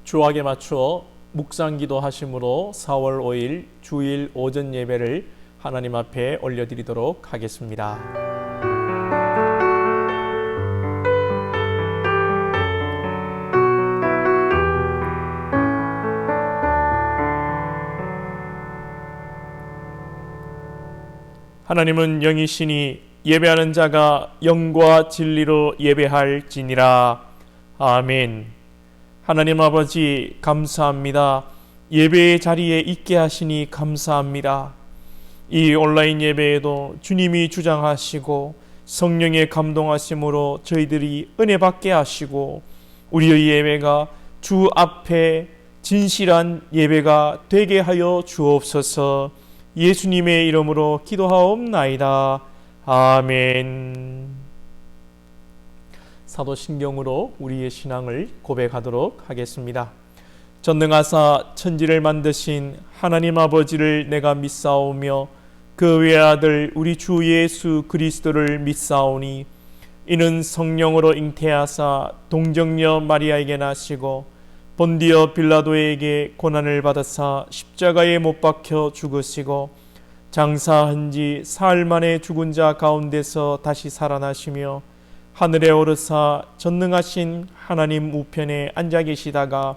주악에 맞추어 묵상기도 하심으로 4월 5일 주일 오전 예배를 하나님 앞에 올려드리도록 하겠습니다. 하나님은 영이시니 예배하는 자가 영과 진리로 예배할지니라. 아멘. 하나님 아버지 감사합니다. 예배의 자리에 있게 하시니 감사합니다. 이 온라인 예배에도 주님이 주장하시고 성령의 감동하심으로 저희들이 은혜 받게 하시고 우리의 예배가 주 앞에 진실한 예배가 되게 하여 주옵소서. 예수님의 이름으로 기도하옵나이다. 아멘. 사도신경으로 우리의 신앙을 고백하도록 하겠습니다. 전능하사 천지를 만드신 하나님 아버지를 내가 믿사오며 그 외아들 우리 주 예수 그리스도를 믿사오니 이는 성령으로 잉태하사 동정녀 마리아에게 나시고 본디어 빌라도에게 고난을 받으사 십자가에 못 박혀 죽으시고 장사한 지 사흘 만에 죽은 자 가운데서 다시 살아나시며 하늘에 오르사 전능하신 하나님 우편에 앉아 계시다가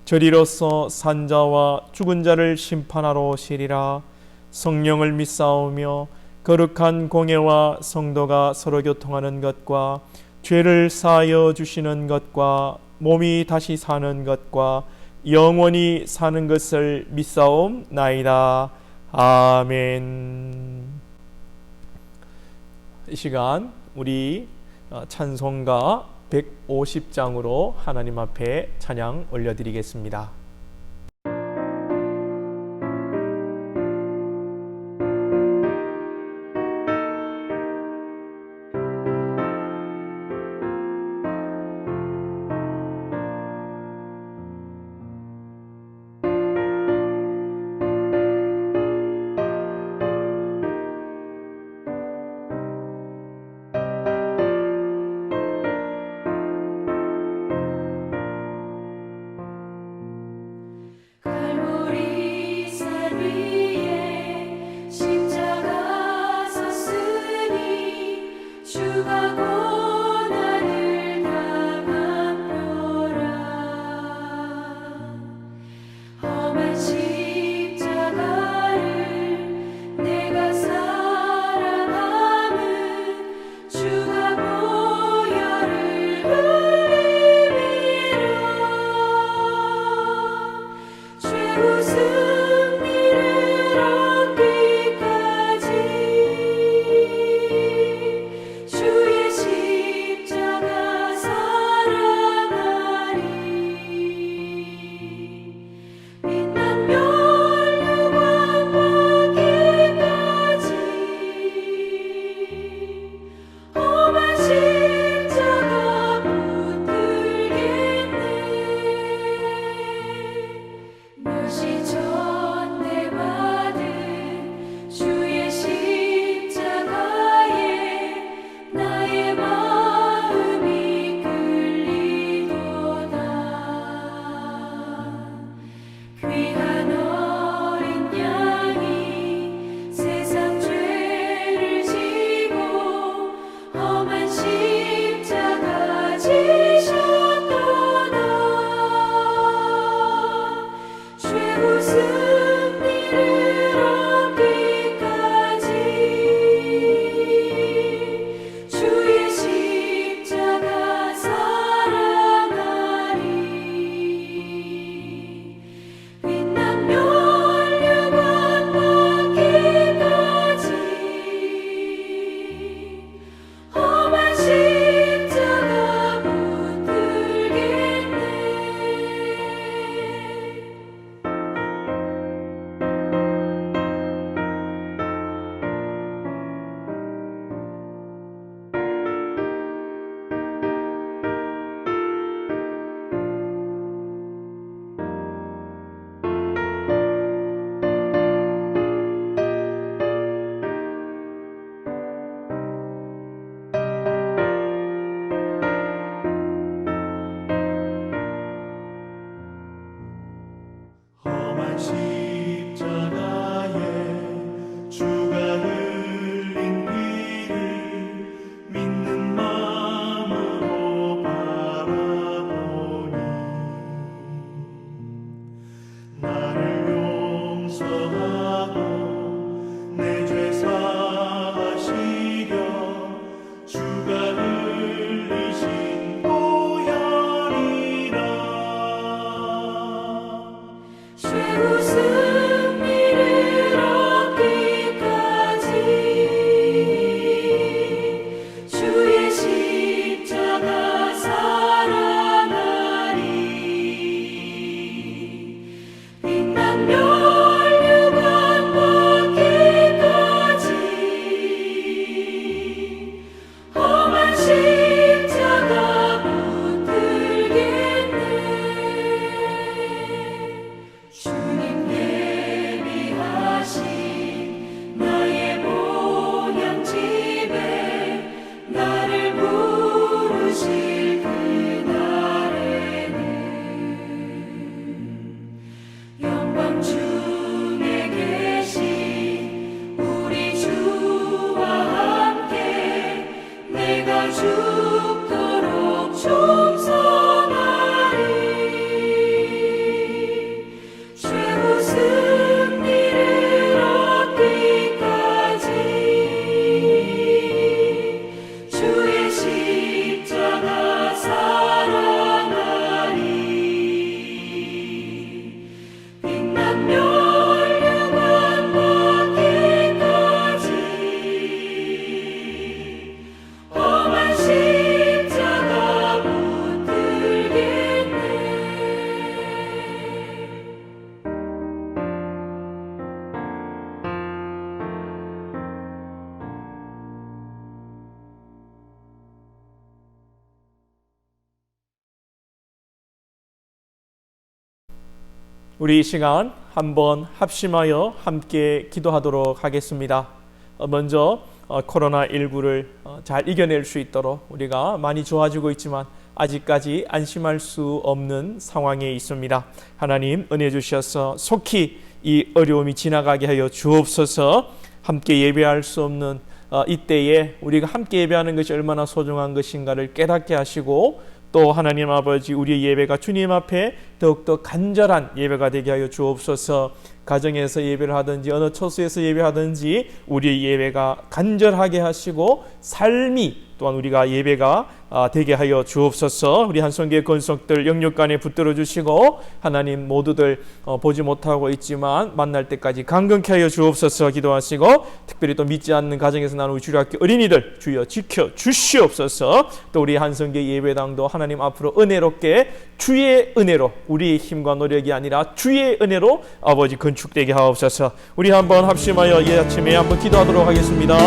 저리로서 산자와 죽은 자를 심판하러 오시리라. 성령을 믿사오며 거룩한 공예와 성도가 서로 교통하는 것과 죄를 사하여 주시는 것과 몸이 다시 사는 것과 영원히 사는 것을 믿사옵나이다. 아멘. 이 시간 우리 찬송가 150장으로 하나님 앞에 찬양 올려드리겠습니다. 내가 죽도록 충성하리. 최후 승리를 얻기까지 주의 십자가 사랑하리. 빛난 멸류관 받기까지 험한 십자가 붙들겠네. 우리 이 시간 한번 합심하여 함께 기도하도록 하겠습니다. 먼저 코로나19를 잘 이겨낼 수 있도록 우리가 많이 좋아지고 있지만 아직까지 안심할 수 없는 상황에 있습니다. 하나님 은혜 주셔서 속히 이 어려움이 지나가게 하여 주옵소서. 함께 예배할 수 없는 이때에 우리가 함께 예배하는 것이 얼마나 소중한 것인가를 깨닫게 하시고, 또 하나님 아버지 우리의 예배가 주님 앞에 더욱더 간절한 예배가 되게 하여 주옵소서. 가정에서 예배를 하든지 어느 처소에서 예배하든지 우리의 예배가 간절하게 하시고 삶이 또한 우리가 예배가 되게 하여 주옵소서. 우리 한성교회 권속들 영육간에 붙들어 주시고 하나님 모두들 보지 못하고 있지만 만날 때까지 강건케 하여 주옵소서 기도하시고, 특별히 또 믿지 않는 가정에서 나는 우리 주일학교 어린이들 주여 지켜 주시옵소서. 또 우리 한성교회 예배당도 하나님 앞으로 은혜롭게 주의 은혜로, 우리의 힘과 노력이 아니라 주의 은혜로 아버지 건축되게 하옵소서. 우리 한번 합심하여 이 아침에 한번 기도하도록 하겠습니다.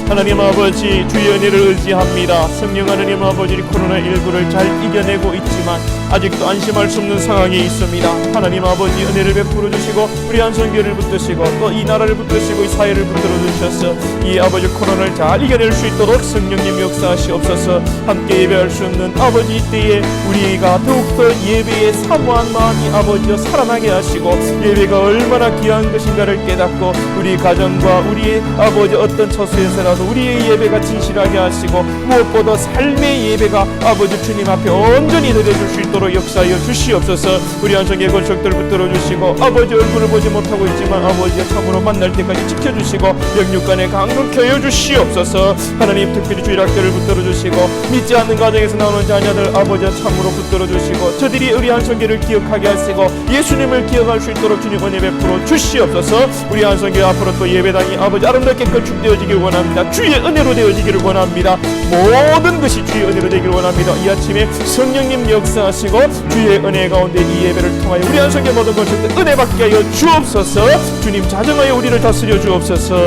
하나님 아버지 주의 은혜를 의지합니다. 성령 하나님 아버지 코로나19를 잘 이겨내고 있지만 아직도 안심할 수 없는 상황에 있습니다. 하나님 아버지 은혜를 베풀어 주시고 우리 한성교회를 붙드시고 또 이 나라를 붙드시고 이 사회를 붙들어 주셔서 이 아버지 코로나를 잘 이겨낼 수 있도록 성령님 역사하시옵소서. 함께 예배할 수 없는 아버지 이때에 우리가 더욱더 예배에 사모한 마음이 아버지여 살아나게 하시고, 예배가 얼마나 귀한 것인가를 깨닫고 우리 가정과 우리의 아버지 어떤 처소에서라도 우리의 예배가 진실하게 하시고, 무엇보다 삶의 예배가 아버지 주님 앞에 온전히 드려줄 수 있도록 역사하여 주시옵소서. 우리 한성의 권속들 붙들어 주시고 아버지 얼굴을 보지 못하고 있지만 아버지의 참으로 만날 때까지 지켜주시고 영육간에 강건케 하여 주시옵소서. 하나님 특별히 주일학교를 붙들어 주시고 믿지 않는 가정에서 나오는 자녀들 아버지의 참으로 붙들어 주시고 저들이 우리 한성교를 기억하게 하시고 예수님을 기억할 수 있도록 주님 은혜 베풀어 주시옵소서. 우리 한성교 앞으로 또 예배당이 아버지 아름답게 건축되어지길 원합니다. 주의 은혜로 되어지기를 원합니다. 모든 것이 주의 은혜로 되기를 원합니다. 이 아침에 성령님 역사하시고 주의 은혜 가운데 이 예배를 통하여 우리 한성교 모든 것을 은혜 받게 하여 주옵소서. 주님 자정하여 우리를 다스려 주옵소서.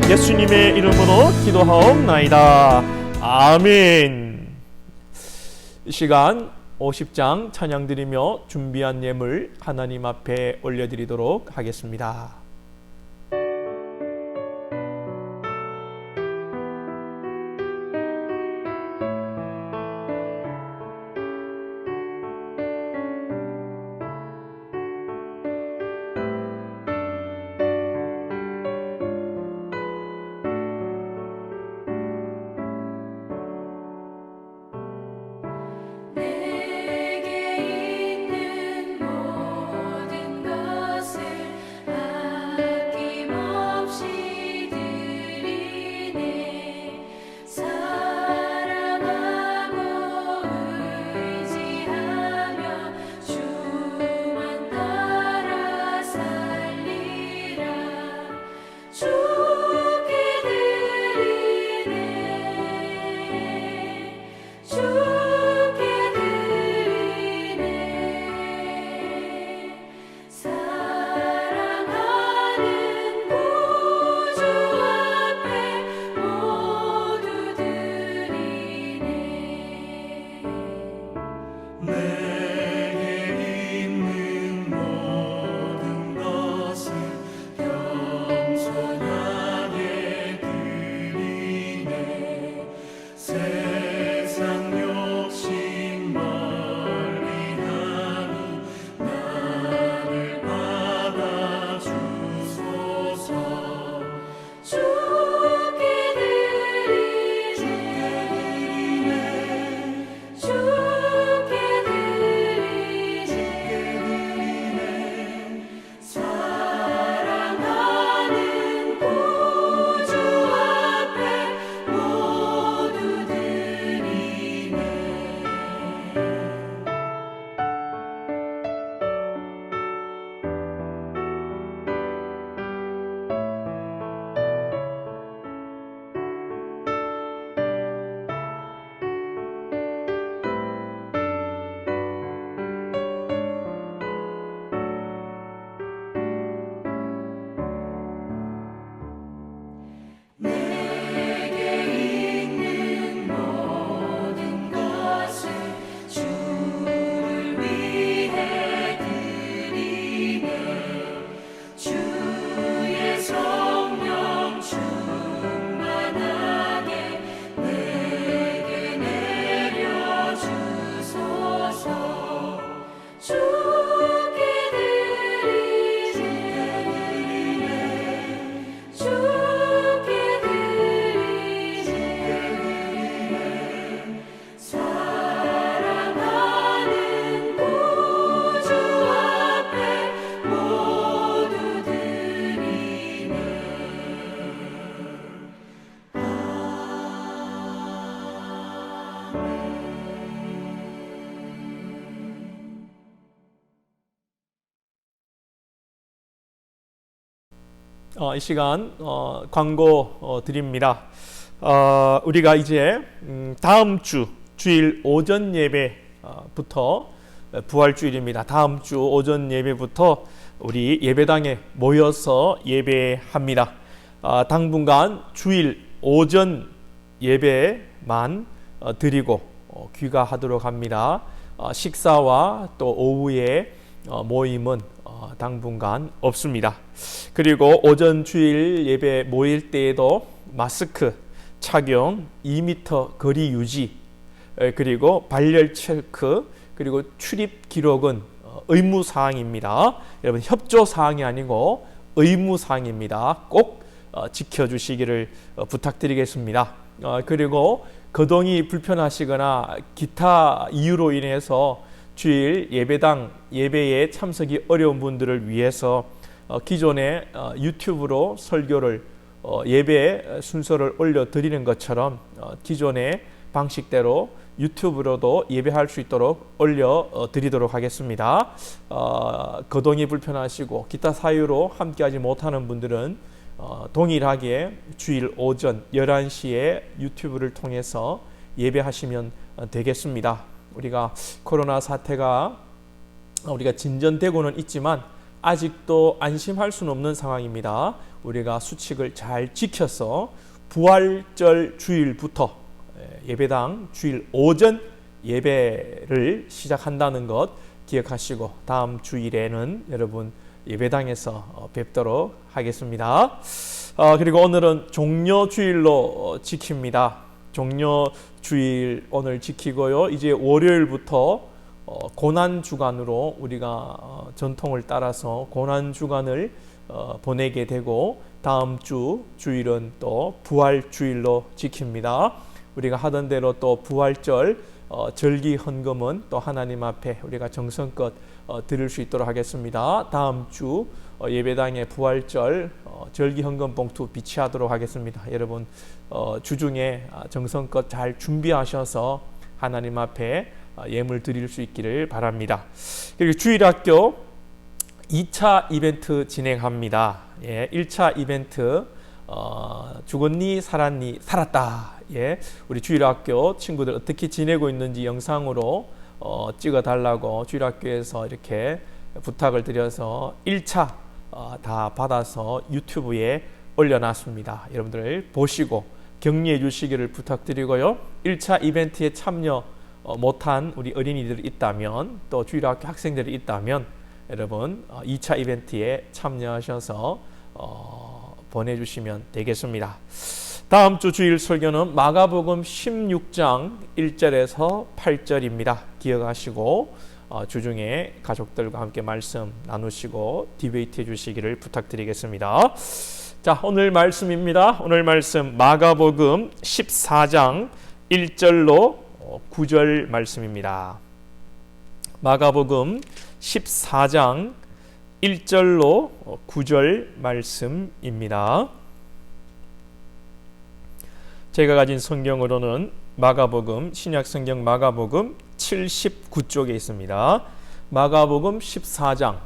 예수님의 이름으로 기도하옵나이다. 아멘. 이 시간 50장 찬양 드리며 준비한 예물 하나님 앞에 올려드리도록 하겠습니다. 내게 있는 모든 것을 이 시간 광고 드립니다. 우리가 이제 다음 주 주일 오전 예배부터 부활주일입니다. 다음 주 오전 예배부터 우리 예배당에 모여서 예배합니다. 당분간 주일 오전 예배만 드리고 귀가하도록 합니다. 식사와 또 오후에 모임은 당분간 없습니다. 그리고 오전 주일 예배 모일 때에도 마스크 착용, 2m 거리 유지, 그리고 발열 체크, 그리고 출입 기록은 의무사항입니다. 여러분 협조사항이 아니고 의무사항입니다. 꼭 지켜주시기를 부탁드리겠습니다. 그리고 거동이 불편하시거나 기타 이유로 인해서 주일 예배당 예배에 참석이 어려운 분들을 위해서 기존에 유튜브로 설교를 예배 순서를 올려드리는 것처럼 기존의 방식대로 유튜브로도 예배할 수 있도록 올려드리도록 하겠습니다. 거동이 불편하시고 기타 사유로 함께하지 못하는 분들은 동일하게 주일 오전 11시에 유튜브를 통해서 예배하시면 되겠습니다. 우리가 코로나 사태가 우리가 진전되고는 있지만 아직도 안심할 수는 없는 상황입니다. 우리가 수칙을 잘 지켜서 부활절 주일부터 예배당 주일 오전 예배를 시작한다는 것 기억하시고 다음 주일에는 여러분 예배당에서 뵙도록 하겠습니다. 그리고 오늘은 종료주일로 지킵니다. 종료주일 오늘 지키고요. 이제 월요일부터 고난주간으로 우리가 전통을 따라서 고난주간을 보내게 되고 다음 주 주일은 또 부활주일로 지킵니다. 우리가 하던 대로 또 부활절 절기 헌금은 또 하나님 앞에 우리가 정성껏 드릴 수 있도록 하겠습니다. 다음 주 예배당에 부활절 절기 헌금 봉투 비치하도록 하겠습니다. 여러분 주중에 정성껏 잘 준비하셔서 하나님 앞에 예물 드릴 수 있기를 바랍니다. 그리고 주일학교 2차 이벤트 진행합니다. 1차 이벤트 죽었니 살았니 살았다. 우리 주일학교 친구들 어떻게 지내고 있는지 영상으로 찍어 달라고 주일학교에서 이렇게 부탁을 드려서 1차 다 받아서 유튜브에 올려놨습니다. 여러분들 보시고 격려해 주시기를 부탁드리고요. 1차 이벤트에 참여 못한 우리 어린이들이 있다면 또 주일학교 학생들이 있다면 여러분 2차 이벤트에 참여하셔서 보내주시면 되겠습니다. 다음 주 주일 설교는 마가복음 16장 1절에서 8절입니다. 기억하시고 주중에 가족들과 함께 말씀 나누시고 디베이트 해주시기를 부탁드리겠습니다. 자, 오늘 말씀입니다. 오늘 말씀 마가복음 14장 1절로 9절 말씀입니다. 마가복음 14장 1절로 9절 말씀입니다. 제가 가진 성경으로는 마가복음 신약성경 마가복음 79쪽에 있습니다. 마가복음 14장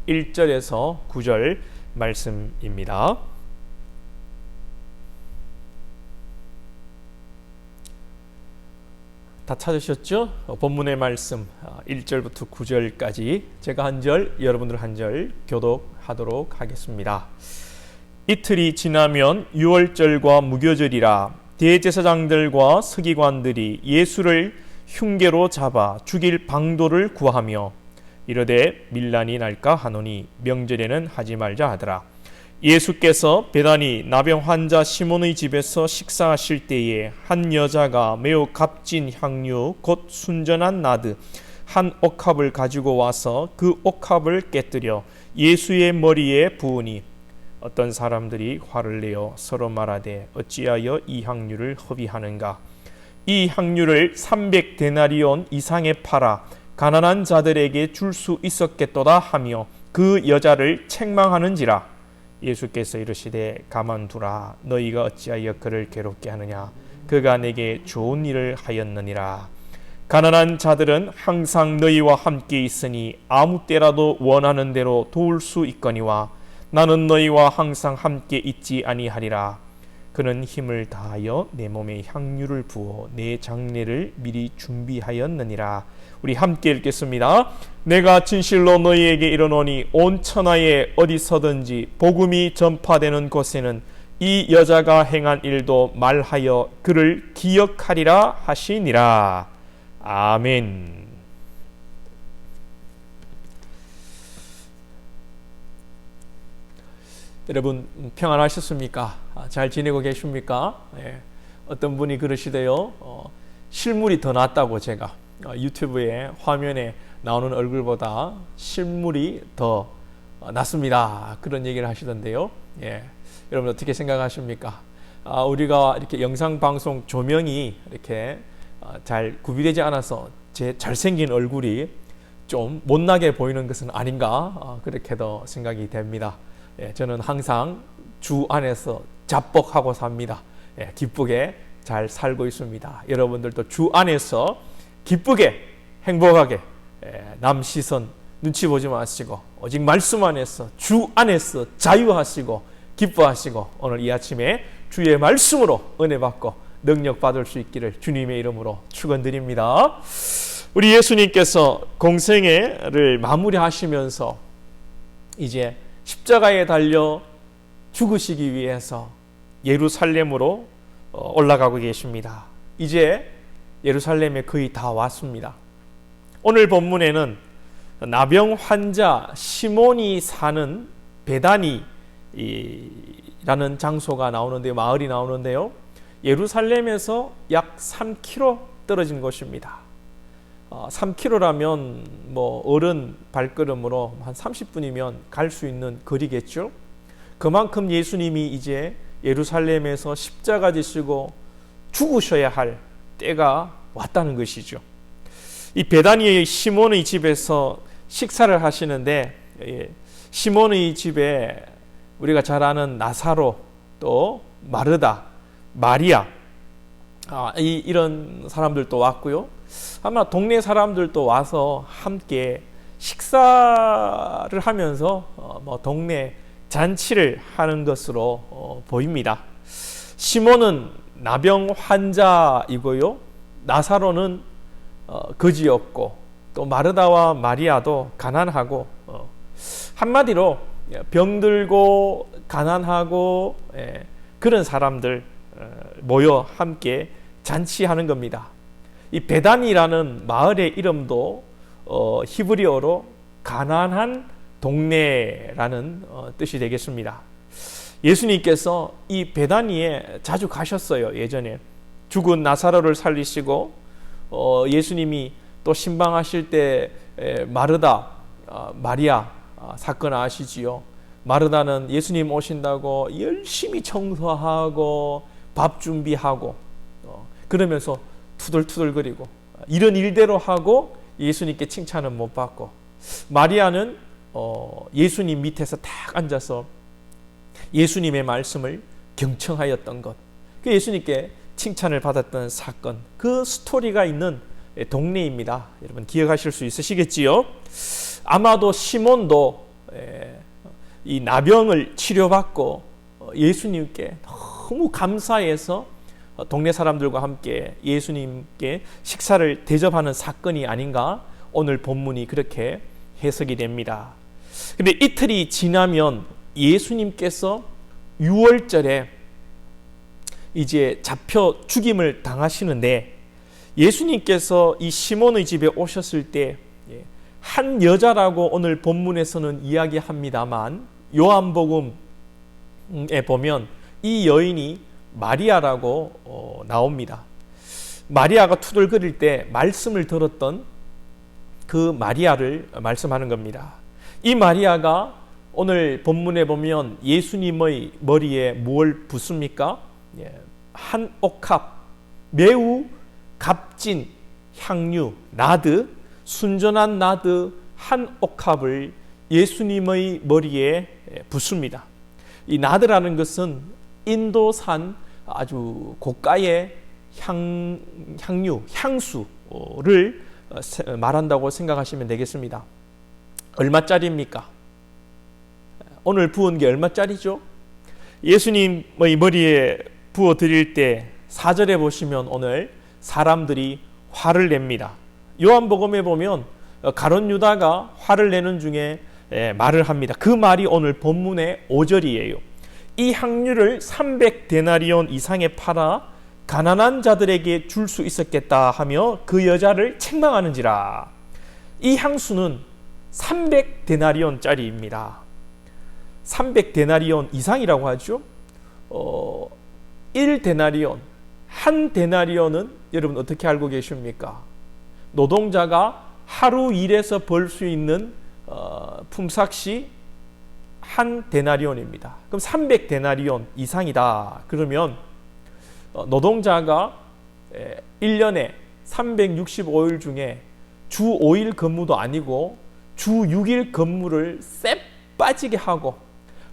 1절에서 9절 말씀입니다. 다 찾으셨죠? 본문의 말씀 1절부터 9절까지 제가 한 절, 여러분들 한 절 교독하도록 하겠습니다. 이틀이 지나면 유월절과 무교절이라 대제사장들과 서기관들이 예수를 흉계로 잡아 죽일 방도를 구하며 이르되 밀란이 날까 하노니 명절에는 하지 말자 하더라. 예수께서 베다니 나병 환자 시몬의 집에서 식사하실 때에 한 여자가 매우 값진 향유 곧 순전한 나드 한 옥합을 가지고 와서 그 옥합을 깨뜨려 예수의 머리에 부으니 어떤 사람들이 화를 내어 서로 말하되 어찌하여 이 향유를 허비하는가. 이 향유를 300데나리온 이상에 팔아 가난한 자들에게 줄 수 있었겠도다 하며 그 여자를 책망하는지라. 예수께서 이르시되 가만두라. 너희가 어찌하여 그를 괴롭게 하느냐. 그가 내게 좋은 일을 하였느니라. 가난한 자들은 항상 너희와 함께 있으니 아무 때라도 원하는 대로 도울 수 있거니와 나는 너희와 항상 함께 있지 아니하리라. 그는 힘을 다하여 내 몸에 향유를 부어 내 장례를 미리 준비하였느니라. 우리 함께 읽겠습니다. 내가 진실로 너희에게 이르노니 온 천하에 어디서든지 복음이 전파되는 곳에는 이 여자가 행한 일도 말하여 그를 기억하리라 하시니라. 아멘. 여러분 평안하셨습니까? 잘 지내고 계십니까? 예. 어떤 분이 그러시대요. 실물이 더 낫다고. 제가 유튜브에 화면에 나오는 얼굴보다 실물이 더 낫습니다. 그런 얘기를 하시던데요. 예. 여러분 어떻게 생각하십니까? 우리가 이렇게 영상 방송 조명이 이렇게 잘 구비되지 않아서 제 잘생긴 얼굴이 좀 못나게 보이는 것은 아닌가, 그렇게도 생각이 됩니다. 예, 저는 항상 주 안에서 자복하고 삽니다. 예, 기쁘게 잘 살고 있습니다. 여러분들도 주 안에서 기쁘게 행복하게, 남 시선 눈치 보지 마시고 오직 말씀 안에서 주 안에서 자유하시고 기뻐하시고 오늘 이 아침에 주의 말씀으로 은혜 받고 능력 받을 수 있기를 주님의 이름으로 축원드립니다. 우리 예수님께서 공생애를 마무리하시면서 이제 십자가에 달려 죽으시기 위해서 예루살렘으로 올라가고 계십니다. 이제 예루살렘에 거의 다 왔습니다. 오늘 본문에는 나병 환자 시몬이 사는 베다니라는 장소가 나오는데요, 마을이 나오는데요, 예루살렘에서 약 3km 떨어진 곳입니다. 3km라면 뭐 어른 발걸음으로 한 30분이면 갈 수 있는 거리겠죠. 그만큼 예수님이 이제 예루살렘에서 십자가 지시고 죽으셔야 할 때가 왔다는 것이죠. 이 베다니의 시몬의 집에서 식사를 하시는데, 시몬의 집에 우리가 잘 아는 나사로, 또 마르다, 마리아, 이런 사람들도 왔고요. 아마 동네 사람들도 와서 함께 식사를 하면서 뭐 동네 잔치를 하는 것으로 보입니다. 시몬은 나병 환자이고요, 나사로는 거지였고, 또 마르다와 마리아도 가난하고, 한마디로 병들고 가난하고 그런 사람들 모여 함께 잔치하는 겁니다. 이 베다니라는 마을의 이름도 히브리어로 가난한 동네라는 뜻이 되겠습니다. 예수님께서 이 베다니에 자주 가셨어요. 예전에 죽은 나사로를 살리시고, 예수님이 또 신방하실 때 마르다, 마리아 사건 아시지요? 마르다는 예수님 오신다고 열심히 청소하고 밥 준비하고 그러면서 투덜투덜거리고 이런 일대로 하고 예수님께 칭찬은 못 받고, 마리아는 예수님 밑에서 딱 앉아서 예수님의 말씀을 경청하였던 것, 그 예수님께 칭찬을 받았던 사건, 그 스토리가 있는 동네입니다. 여러분 기억하실 수 있으시겠지요? 아마도 시몬도 이 나병을 치료받고 예수님께 너무 감사해서 동네 사람들과 함께 예수님께 식사를 대접하는 사건이 아닌가, 오늘 본문이 그렇게 해석이 됩니다. 근데 이틀이 지나면 예수님께서 6월절에 이제 잡혀 죽임을 당하시는데, 예수님께서 이 시몬의 집에 오셨을 때 한 여자라고 오늘 본문에서는 이야기합니다만, 요한복음에 보면 이 여인이 마리아라고 나옵니다. 마리아가 투덜거릴 때 말씀을 들었던 그 마리아를 말씀하는 겁니다. 이 마리아가 오늘 본문에 보면 예수님의 머리에 무엇을 붓습니까? 한 옥합 매우 값진 향유, 나드, 순전한 나드 한 옥합을 예수님의 머리에 붓습니다. 이 나드라는 것은 인도산 아주 고가의 향유, 향수를 말한다고 생각하시면 되겠습니다. 얼마짜리입니까? 오늘 부은 게 얼마짜리죠? 예수님의 머리에 부어 드릴 때 4절에 보시면 오늘 사람들이 화를 냅니다. 요한복음에 보면 가룟 유다가 화를 내는 중에 말을 합니다. 그 말이 오늘 본문의 5절이에요. 이 향유를 300데나리온 이상에 팔아 가난한 자들에게 줄 수 있었겠다 하며 그 여자를 책망하는지라. 이 향수는 300데나리온짜리입니다. 300데나리온 이상이라고 하죠. 1데나리온, 한 데나리온은 여러분 어떻게 알고 계십니까? 노동자가 하루 일해서 벌 수 있는 품삯이 한 데나리온입니다. 그럼 300데나리온 이상이다. 그러면 노동자가 1년에 365일 중에 주 5일 근무도 아니고 주 6일 근무를 쎄 빠지게 하고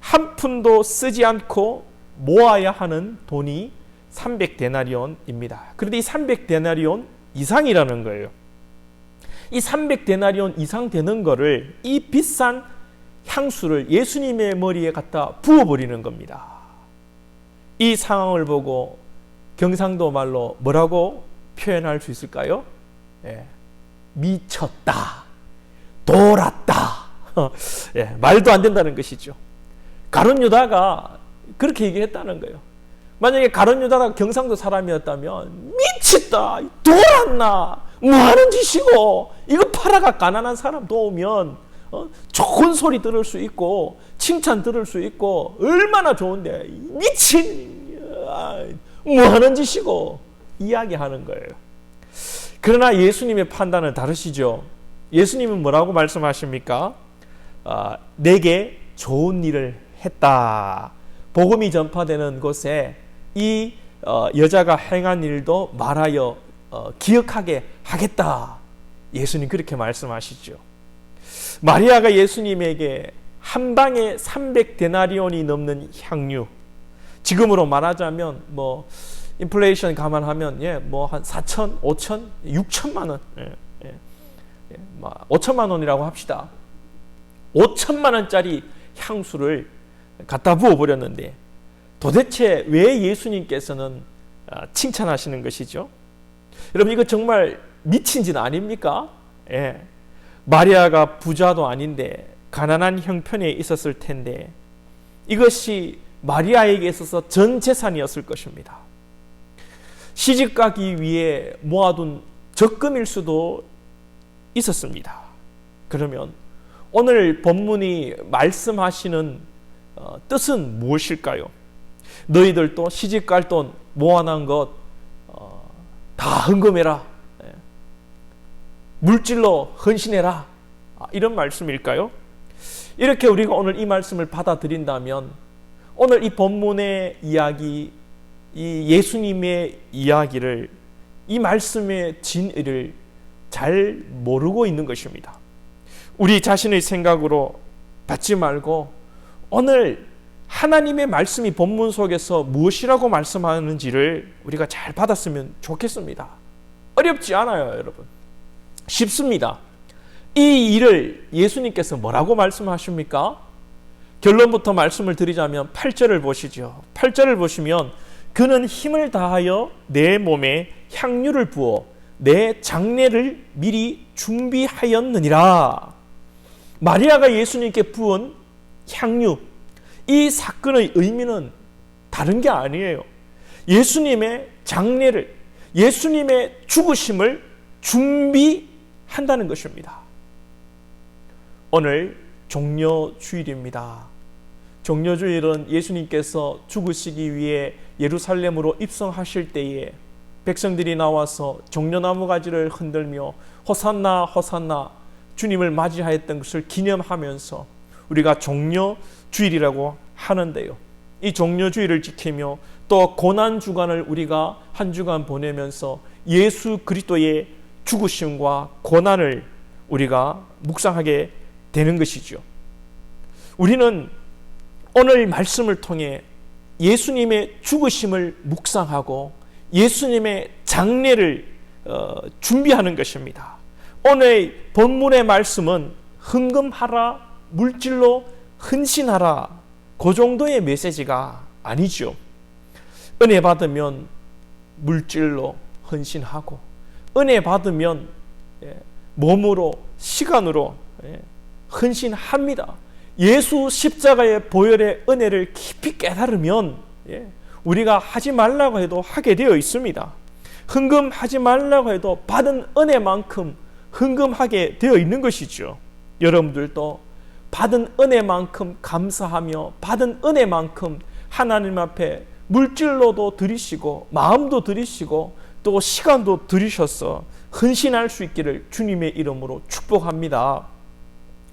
한 푼도 쓰지 않고 모아야 하는 돈이 300데나리온입니다. 그런데 이 300데나리온 이상이라는 거예요. 이 300데나리온 이상 되는 거를 이 비싼 향수를 예수님의 머리에 갖다 부어버리는 겁니다. 이 상황을 보고 경상도 말로 뭐라고 표현할 수 있을까요? 미쳤다, 돌았다. 말도 안 된다는 것이죠. 가룟 유다가 그렇게 얘기했다는 거예요. 만약에 가룟 유다가 경상도 사람이었다면 미쳤다, 돌았나, 뭐하는 짓이고, 이거 팔아가 가난한 사람 도우면 좋은 소리 들을 수 있고 칭찬 들을 수 있고 얼마나 좋은데 미친, 뭐하는 짓이고 이야기하는 거예요. 그러나 예수님의 판단은 다르시죠. 예수님은 뭐라고 말씀하십니까? 내게 좋은 일을 했다. 복음이 전파되는 곳에 이 여자가 행한 일도 말하여 기억하게 하겠다. 예수님 그렇게 말씀하시죠. 마리아가 예수님에게 한 방에 300데나리온이 넘는 향유, 지금으로 말하자면 뭐 인플레이션 감안하면 뭐 한 4천, 5천, 6천만 원, 5천만 원이라고 합시다. 5천만 원짜리 향수를 갖다 부어 버렸는데 도대체 왜 예수님께서는 칭찬하시는 것이죠? 여러분, 이거 정말 미친 짓 아닙니까? 마리아가 부자도 아닌데 가난한 형편에 있었을 텐데 이것이 마리아에게 있어서 전 재산이었을 것입니다. 시집가기 위해 모아둔 적금일 수도 있었습니다. 그러면 오늘 본문이 말씀하시는 뜻은 무엇일까요? 너희들도 시집갈 돈 모아놓은 것 다 헌금해라, 물질로 헌신해라, 이런 말씀일까요? 이렇게 우리가 오늘 이 말씀을 받아들인다면 오늘 이 본문의 이야기, 이 예수님의 이야기를, 이 말씀의 진의를 잘 모르고 있는 것입니다. 우리 자신의 생각으로 받지 말고 오늘 하나님의 말씀이 본문 속에서 무엇이라고 말씀하는지를 우리가 잘 받았으면 좋겠습니다. 어렵지 않아요, 여러분. 쉽습니다. 이 일을 예수님께서 뭐라고 말씀하십니까? 결론부터 말씀을 드리자면 8절을 보시죠. 8절을 보시면 그는 힘을 다하여 내 몸에 향유를 부어 내 장례를 미리 준비하였느니라. 마리아가 예수님께 부은 향유, 이 사건의 의미는 다른 게 아니에요. 예수님의 장례를, 예수님의 죽으심을 준비한다는 것입니다. 오늘 종려주일입니다. 종려주일은 예수님께서 죽으시기 위해 예루살렘으로 입성하실 때에 백성들이 나와서 종려나무 가지를 흔들며 호산나 호산나 주님을 맞이하였던 것을 기념하면서 우리가 종려주일이라고 하는데요. 이 종려주일을 지키며 또 고난주간을 우리가 한 주간 보내면서 예수 그리스도의 죽으심과 고난을 우리가 묵상하게 되는 것이죠. 우리는 오늘 말씀을 통해 예수님의 죽으심을 묵상하고 예수님의 장례를 준비하는 것입니다. 오늘 본문의 말씀은 헌금하라, 물질로 헌신하라, 그 정도의 메시지가 아니죠. 은혜 받으면 물질로 헌신하고, 은혜 받으면 몸으로, 시간으로 헌신합니다. 예수 십자가의 보혈의 은혜를 깊이 깨달으면 우리가 하지 말라고 해도 하게 되어 있습니다. 헌금하지 말라고 해도 받은 은혜만큼 헌금하게 되어 있는 것이죠. 여러분들도 받은 은혜만큼 감사하며 받은 은혜만큼 하나님 앞에 물질로도 드리시고 마음도 드리시고 또 시간도 드리셔서 헌신할 수 있기를 주님의 이름으로 축복합니다.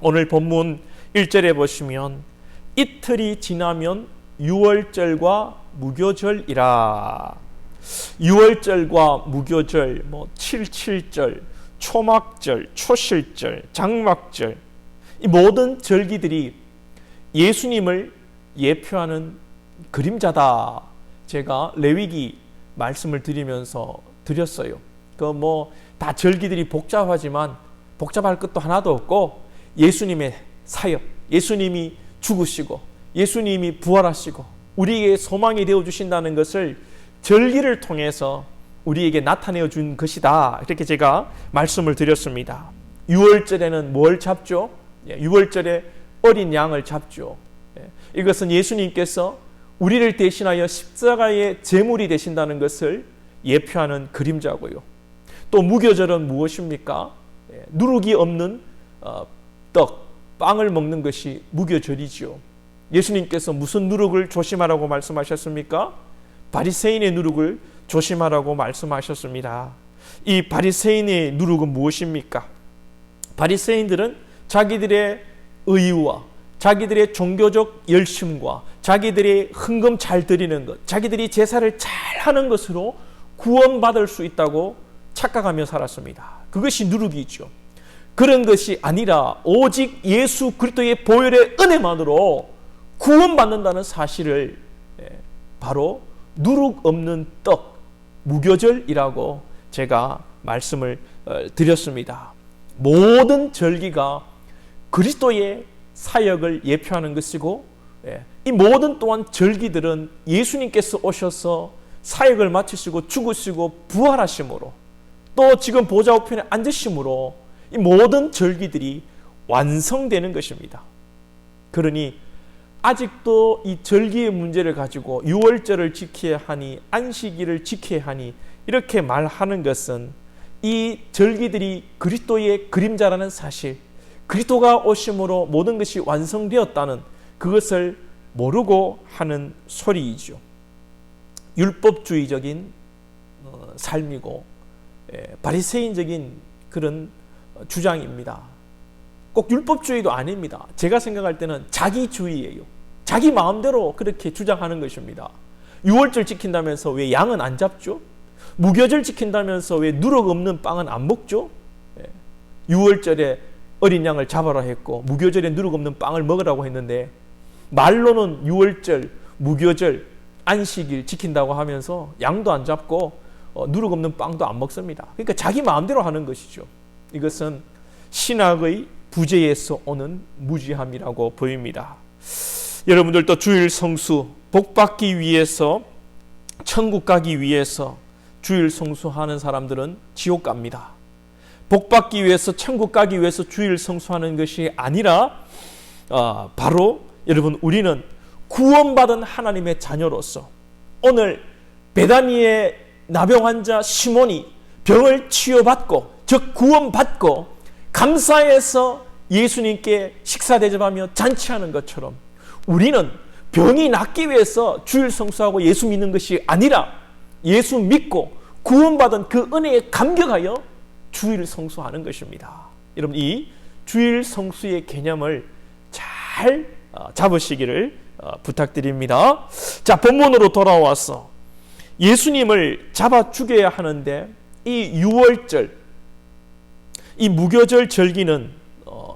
오늘 본문 1절에 보시면 이틀이 지나면 유월절과 무교절이라. 유월절과 무교절, 7.7절, 초막절, 초실절, 장막절, 이 모든 절기들이 예수님을 예표하는 그림자다. 제가 레위기 말씀을 드리면서 드렸어요. 다 절기들이 복잡하지만 복잡할 것도 하나도 없고 예수님의 사역, 예수님이 죽으시고 예수님이 부활하시고 우리에게 소망이 되어 주신다는 것을 절기를 통해서 우리에게 나타내어 준 것이다. 이렇게 제가 말씀을 드렸습니다. 6월절에는 뭘 잡죠? 6월절에 어린 양을 잡죠. 이것은 예수님께서 우리를 대신하여 십자가의 제물이 되신다는 것을 예표하는 그림자고요. 또 무교절은 무엇입니까? 누룩이 없는 떡, 빵을 먹는 것이 무교절이죠. 예수님께서 무슨 누룩을 조심하라고 말씀하셨습니까? 바리새인의 누룩을 조심하라고 말씀하셨습니다. 이 바리새인의 누룩은 무엇입니까? 바리새인들은 자기들의 의와 자기들의 종교적 열심과 자기들의 헌금 잘 드리는 것, 자기들이 제사를 잘 하는 것으로 구원받을 수 있다고 착각하며 살았습니다. 그것이 누룩이죠. 그런 것이 아니라 오직 예수 그리스도의 보혈의 은혜만으로 구원받는다는 사실을 바로 누룩 없는 떡, 무교절이라고 제가 말씀을 드렸습니다. 모든 절기가 그리스도의 사역을 예표하는 것이고 이 모든 또한 절기들은 예수님께서 오셔서 사역을 마치시고 죽으시고 부활하심으로 또 지금 보좌 우편에 앉으심으로 이 모든 절기들이 완성되는 것입니다. 그러니 아직도 이 절기의 문제를 가지고 유월절을 지켜야 하니 안식일을 지켜야 하니 이렇게 말하는 것은 이 절기들이 그리스도의 그림자라는 사실, 그리스도가 오심으로 모든 것이 완성되었다는 그것을 모르고 하는 소리이죠. 율법주의적인 삶이고 바리새인적인 그런 주장입니다. 꼭 율법주의도 아닙니다. 제가 생각할 때는 자기주의예요. 자기 마음대로 그렇게 주장하는 것입니다. 유월절 지킨다면서 왜 양은 안 잡죠? 무교절 지킨다면서 왜 누룩 없는 빵은 안 먹죠? 유월절에 어린 양을 잡아라 했고 무교절에 누룩 없는 빵을 먹으라고 했는데 말로는 유월절, 무교절, 안식일 지킨다고 하면서 양도 안 잡고 누룩 없는 빵도 안 먹습니다. 그러니까 자기 마음대로 하는 것이죠. 이것은 신학의 부재에서 오는 무지함이라고 보입니다. 여러분들도 주일 성수 복받기 위해서 천국 가기 위해서 주일 성수하는 사람들은 지옥 갑니다. 복받기 위해서 천국 가기 위해서 주일 성수하는 것이 아니라 바로 여러분 우리는 구원받은 하나님의 자녀로서 오늘 베다니의 나병 환자 시몬이 병을 치유받고 즉 구원받고 감사해서 예수님께 식사 대접하며 잔치하는 것처럼 우리는 병이 낫기 위해서 주일 성수하고 예수 믿는 것이 아니라 예수 믿고 구원받은 그 은혜에 감격하여 주일 성수하는 것입니다. 여러분 이 주일 성수의 개념을 잘 잡으시기를 부탁드립니다. 자, 본문으로 돌아와서 예수님을 잡아 죽여야 하는데 이 유월절, 이 무교절 절기는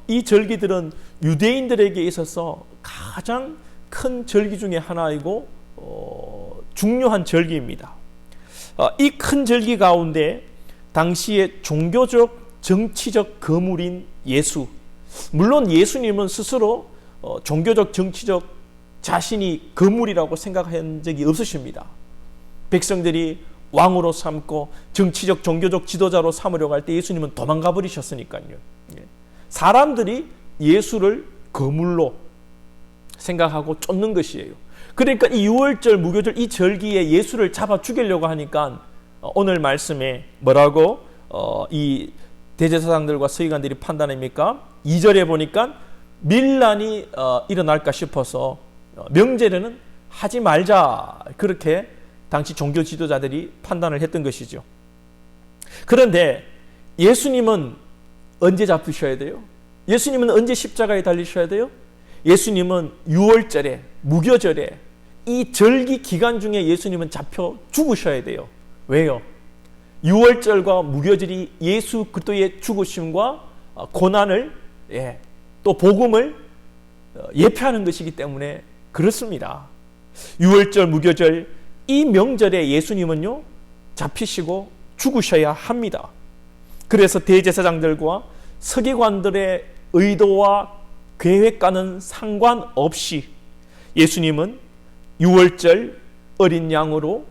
이 절기들은 유대인들에게 있어서 가장 큰 절기 중에 하나이고 중요한 절기입니다. 이 큰 절기 가운데 당시의 종교적 정치적 거물인 예수, 물론 예수님은 스스로 종교적 정치적 자신이 거물이라고 생각한 적이 없으십니다. 백성들이 왕으로 삼고 정치적 종교적 지도자로 삼으려고 할 때 예수님은 도망가 버리셨으니까요. 사람들이 예수를 거물로 생각하고 쫓는 것이에요. 그러니까 이 유월절 무교절 이 절기에 예수를 잡아 죽이려고 하니까 오늘 말씀에 뭐라고 이 대제사장들과 서기관들이 판단합니까? 2절에 보니까 밀란이 일어날까 싶어서 명절에는 하지 말자, 그렇게 당시 종교 지도자들이 판단을 했던 것이죠. 그런데 예수님은 언제 잡히셔야 돼요? 예수님은 언제 십자가에 달리셔야 돼요? 예수님은 유월절에, 무교절에, 이 절기 기간 중에 예수님은 잡혀 죽으셔야 돼요. 왜요? 유월절과 무교절이 예수 그리스도의 죽으심과 고난을, 또 복음을 예표하는 것이기 때문에 그렇습니다. 유월절, 무교절 이 명절에 예수님은요 잡히시고 죽으셔야 합니다. 그래서 대제사장들과 서기관들의 의도와 계획과는 상관없이 예수님은 유월절 어린 양으로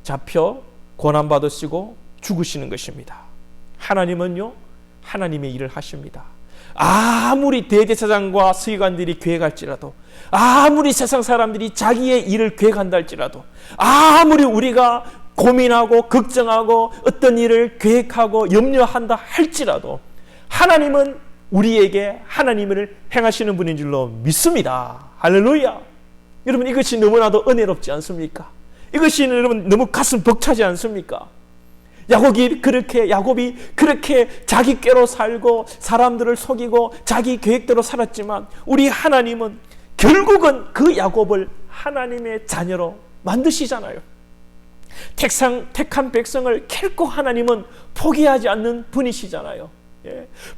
잡혀 고난받으시고 죽으시는 것입니다. 하나님은요 하나님의 일을 하십니다. 아무리 대제사장과 서기관들이 계획할지라도, 아무리 세상 사람들이 자기의 일을 계획한다 할지라도, 아무리 우리가 고민하고 걱정하고 어떤 일을 계획하고 염려한다 할지라도 하나님은 우리에게 하나님을 행하시는 분인 줄로 믿습니다. 할렐루야. 여러분, 이것이 너무나도 은혜롭지 않습니까? 이것이 여러분 너무 가슴 벅차지 않습니까? 야곱이 그렇게 자기 꾀로 살고 사람들을 속이고 자기 계획대로 살았지만 우리 하나님은 결국은 그 야곱을 하나님의 자녀로 만드시잖아요. 택한 백성을 결코 하나님은 포기하지 않는 분이시잖아요.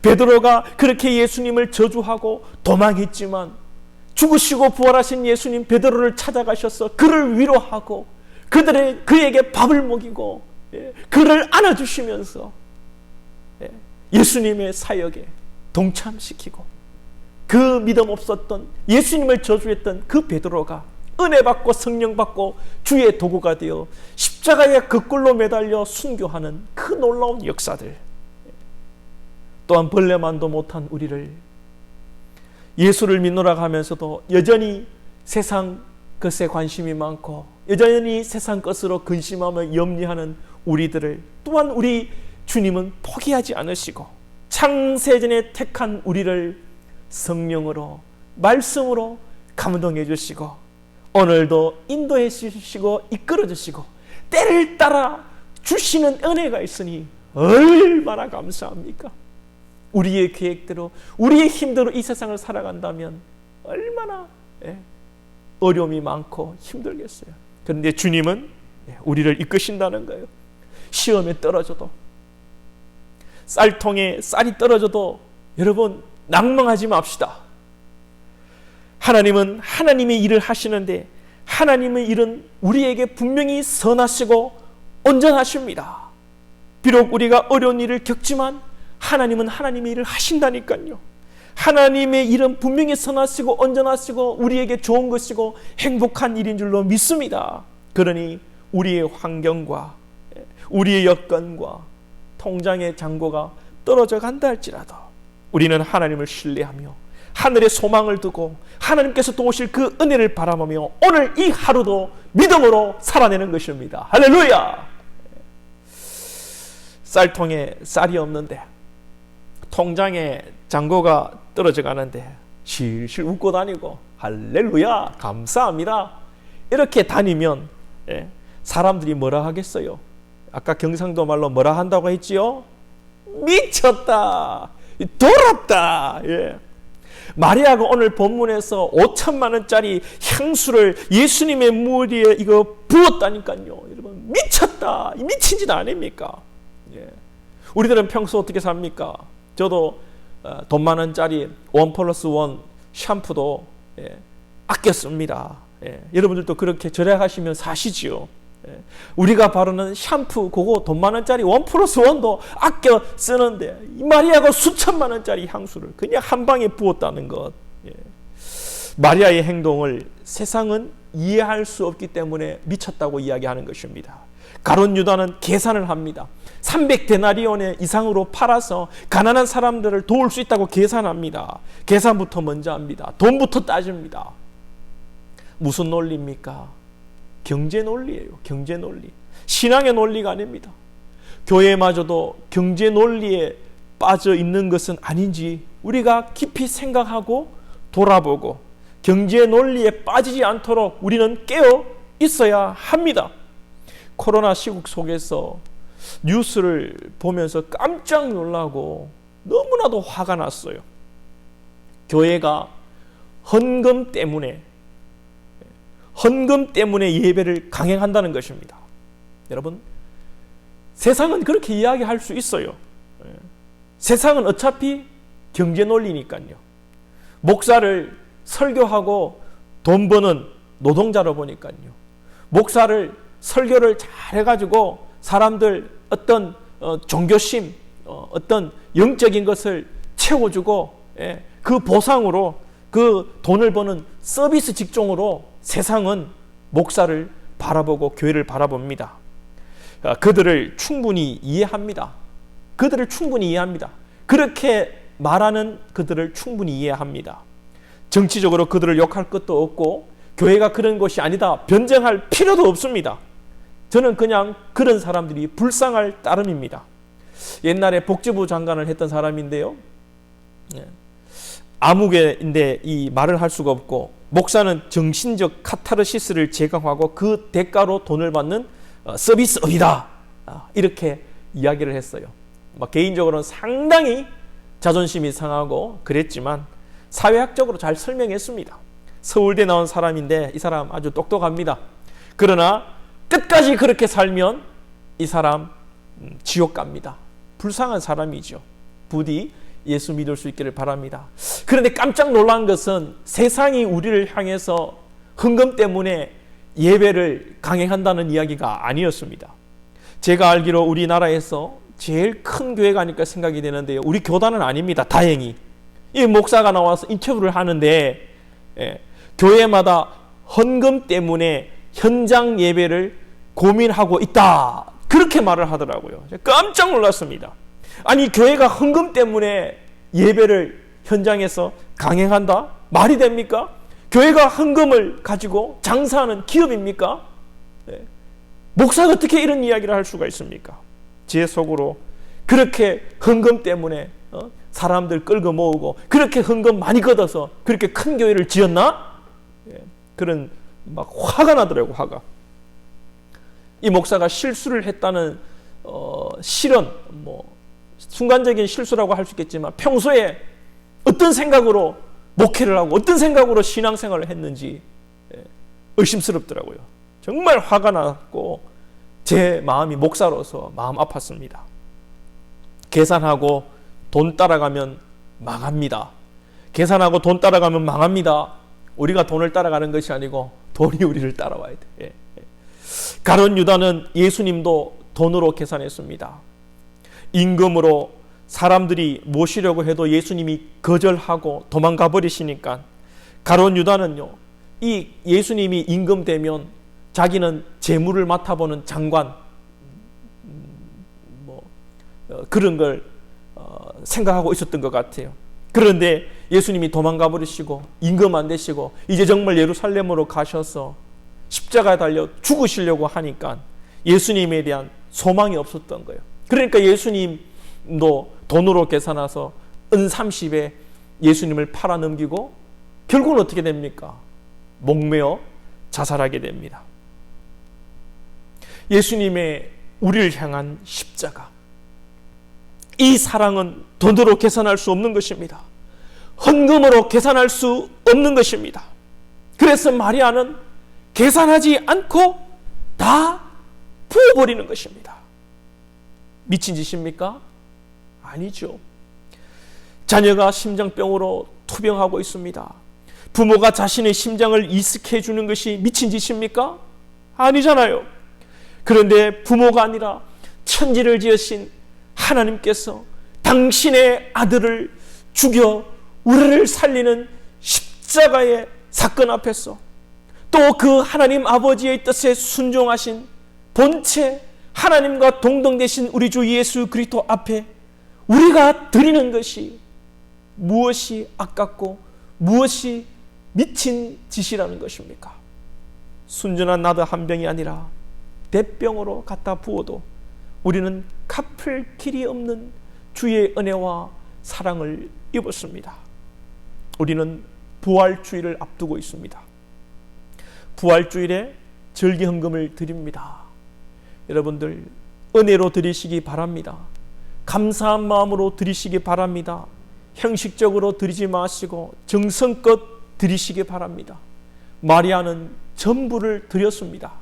베드로가 그렇게 예수님을 저주하고 도망했지만 죽으시고 부활하신 예수님 베드로를 찾아가셔서 그를 위로하고 그에게 밥을 먹이고 그를 안아주시면서 예수님의 사역에 동참시키고 그 믿음 없었던 예수님을 저주했던 그 베드로가 은혜 받고 성령 받고 주의 도구가 되어 십자가에 거꾸로 매달려 순교하는 그 놀라운 역사들, 또한 벌레만도 못한 우리를 예수를 믿노라 하면서도 여전히 세상 것에 관심이 많고 여전히 세상 것으로 근심하며 염려하는 우리들을 또한 우리 주님은 포기하지 않으시고 창세전에 택한 우리를 성령으로 말씀으로 감동해 주시고 오늘도 인도해 주시고 이끌어 주시고 때를 따라 주시는 은혜가 있으니 얼마나 감사합니까? 우리의 계획대로 우리의 힘대로 이 세상을 살아간다면 얼마나 어려움이 많고 힘들겠어요. 그런데 주님은 우리를 이끄신다는 거예요. 시험에 떨어져도, 쌀통에 쌀이 떨어져도 여러분 낭망하지 맙시다. 하나님은 하나님의 일을 하시는데 하나님의 일은 우리에게 분명히 선하시고 온전하십니다. 비록 우리가 어려운 일을 겪지만 하나님은 하나님의 일을 하신다니까요. 하나님의 일은 분명히 선하시고 온전하시고 우리에게 좋은 것이고 행복한 일인 줄로 믿습니다. 그러니 우리의 환경과 우리의 여건과 통장의 잔고가 떨어져 간다 할지라도 우리는 하나님을 신뢰하며 하늘에 소망을 두고 하나님께서 도우실 그 은혜를 바라보며 오늘 이 하루도 믿음으로 살아내는 것입니다. 할렐루야! 쌀통에 쌀이 없는데 통장에 잔고가 떨어져 가는데 실실 웃고 다니고 할렐루야 감사합니다 이렇게 다니면 사람들이 뭐라 하겠어요? 아까 경상도 말로 뭐라 한다고 했지요? 미쳤다, 돌았다. 마리아가 오늘 본문에서 5천만 원짜리 향수를 예수님의 머리에 이거 부었다니까요. 여러분 미쳤다, 미친 짓 아닙니까? 우리들은 평소 어떻게 삽니까? 저도 돈 많은 원짜리 1+1 샴푸도 아껴 씁니다. 여러분들도 그렇게 절약하시면 사시지요. 우리가 바르는 샴푸 그거 돈 많은 원짜리 1+1도 아껴 쓰는데 이 마리아가 수천만 원짜리 향수를 그냥 한 방에 부었다는 것. 마리아의 행동을 세상은 이해할 수 없기 때문에 미쳤다고 이야기하는 것입니다. 가룟 유다는 계산을 합니다. 300데나리온의 이상으로 팔아서 가난한 사람들을 도울 수 있다고 계산합니다. 계산부터 먼저 합니다. 돈부터 따집니다. 무슨 논리입니까? 경제 논리예요. 경제 논리. 신앙의 논리가 아닙니다. 교회마저도 경제 논리에 빠져 있는 것은 아닌지 우리가 깊이 생각하고 돌아보고 경제 논리에 빠지지 않도록 우리는 깨어 있어야 합니다. 코로나 시국 속에서 뉴스를 보면서 깜짝 놀라고 너무나도 화가 났어요. 교회가 헌금 때문에 예배를 강행한다는 것입니다. 여러분, 세상은 그렇게 이야기할 수 있어요. 세상은 어차피 경제 논리니까요. 목사를 설교하고 돈 버는 노동자로 보니까요. 목사를 설교를 잘 해가지고 사람들 어떤 종교심, 어떤 영적인 것을 채워주고 그 보상으로 그 돈을 버는 서비스 직종으로 세상은 목사를 바라보고 교회를 바라봅니다. 그들을 충분히 이해합니다. 그렇게 말하는 그들을 충분히 이해합니다. 정치적으로 그들을 욕할 것도 없고 교회가 그런 것이 아니다 변정할 필요도 없습니다. 저는 그냥 그런 사람들이 불쌍할 따름입니다. 옛날에 복지부 장관을 했던 사람인데요. 아무개인데 이 말을 할 수가 없고 목사는 정신적 카타르시스를 제공하고 그 대가로 돈을 받는 서비스업이다. 이렇게 이야기를 했어요. 개인적으로는 상당히 자존심이 상하고 그랬지만 사회학적으로 잘 설명했습니다. 서울대 나온 사람인데 이 사람 아주 똑똑합니다. 그러나 끝까지 그렇게 살면 이 사람 지옥 갑니다. 불쌍한 사람이죠. 부디 예수 믿을 수 있기를 바랍니다. 그런데 깜짝 놀란 것은 세상이 우리를 향해서 헌금 때문에 예배를 강행한다는 이야기가 아니었습니다. 제가 알기로 우리나라에서 제일 큰 교회가 아닐까 생각이 되는데요. 우리 교단은 아닙니다. 다행히. 이 목사가 나와서 인터뷰를 하는데 교회마다 헌금 때문에 현장 예배를 고민하고 있다. 그렇게 말을 하더라고요. 깜짝 놀랐습니다. 아니 교회가 헌금 때문에 예배를 현장에서 강행한다? 말이 됩니까? 교회가 헌금을 가지고 장사하는 기업입니까? 목사가 어떻게 이런 이야기를 할 수가 있습니까? 제 속으로 그렇게 헌금 때문에 사람들 끌고 모으고 그렇게 헌금 많이 걷어서 그렇게 큰 교회를 지었나? 그런 막 화가 나더라고요. 화가. 이 목사가 실수를 했다는 실언, 순간적인 실수라고 할 수 있겠지만 평소에 어떤 생각으로 목회를 하고 어떤 생각으로 신앙생활을 했는지 의심스럽더라고요. 정말 화가 났고 제 마음이 목사로서 마음 아팠습니다. 계산하고 돈 따라가면 망합니다. 계산하고 돈 따라가면 망합니다. 우리가 돈을 따라가는 것이 아니고 돈이 우리를 따라와야 돼. 가룟 유다는 예수님도 돈으로 계산했습니다. 임금으로 사람들이 모시려고 해도 예수님이 거절하고 도망가 버리시니까 가룟 유다는요, 이 예수님이 임금되면 자기는 재물을 맡아보는 장관, 그런 걸 생각하고 있었던 것 같아요. 그런데 예수님이 도망가 버리시고 임금 안 되시고 이제 정말 예루살렘으로 가셔서 십자가에 달려 죽으시려고 하니까 예수님에 대한 소망이 없었던 거예요. 그러니까 예수님도 돈으로 계산해서 은 30에 예수님을 팔아넘기고 결국은 어떻게 됩니까? 목매어 자살하게 됩니다. 예수님의 우리를 향한 십자가, 이 사랑은 돈으로 계산할 수 없는 것입니다. 헌금으로 계산할 수 없는 것입니다. 그래서 마리아는 계산하지 않고 다 부어버리는 것입니다. 미친 짓입니까? 아니죠. 자녀가 심장병으로 투병하고 있습니다. 부모가 자신의 심장을 이식해 주는 것이 미친 짓입니까? 아니잖아요. 그런데 부모가 아니라 천지를 지으신 하나님께서 당신의 아들을 죽여 우리를 살리는 십자가의 사건 앞에서 또 그 하나님 아버지의 뜻에 순종하신 본체 하나님과 동등되신 우리 주 예수 그리스도 앞에 우리가 드리는 것이 무엇이 아깝고 무엇이 미친 짓이라는 것입니까? 순전한 나드 한 병이 아니라 대병으로 갖다 부어도 우리는 갚을 길이 없는 주의 은혜와 사랑을 입었습니다. 우리는 부활주일을 앞두고 있습니다. 부활주일에 절기헌금을 드립니다. 여러분들 은혜로 드리시기 바랍니다. 감사한 마음으로 드리시기 바랍니다. 형식적으로 드리지 마시고 정성껏 드리시기 바랍니다. 마리아는 전부를 드렸습니다.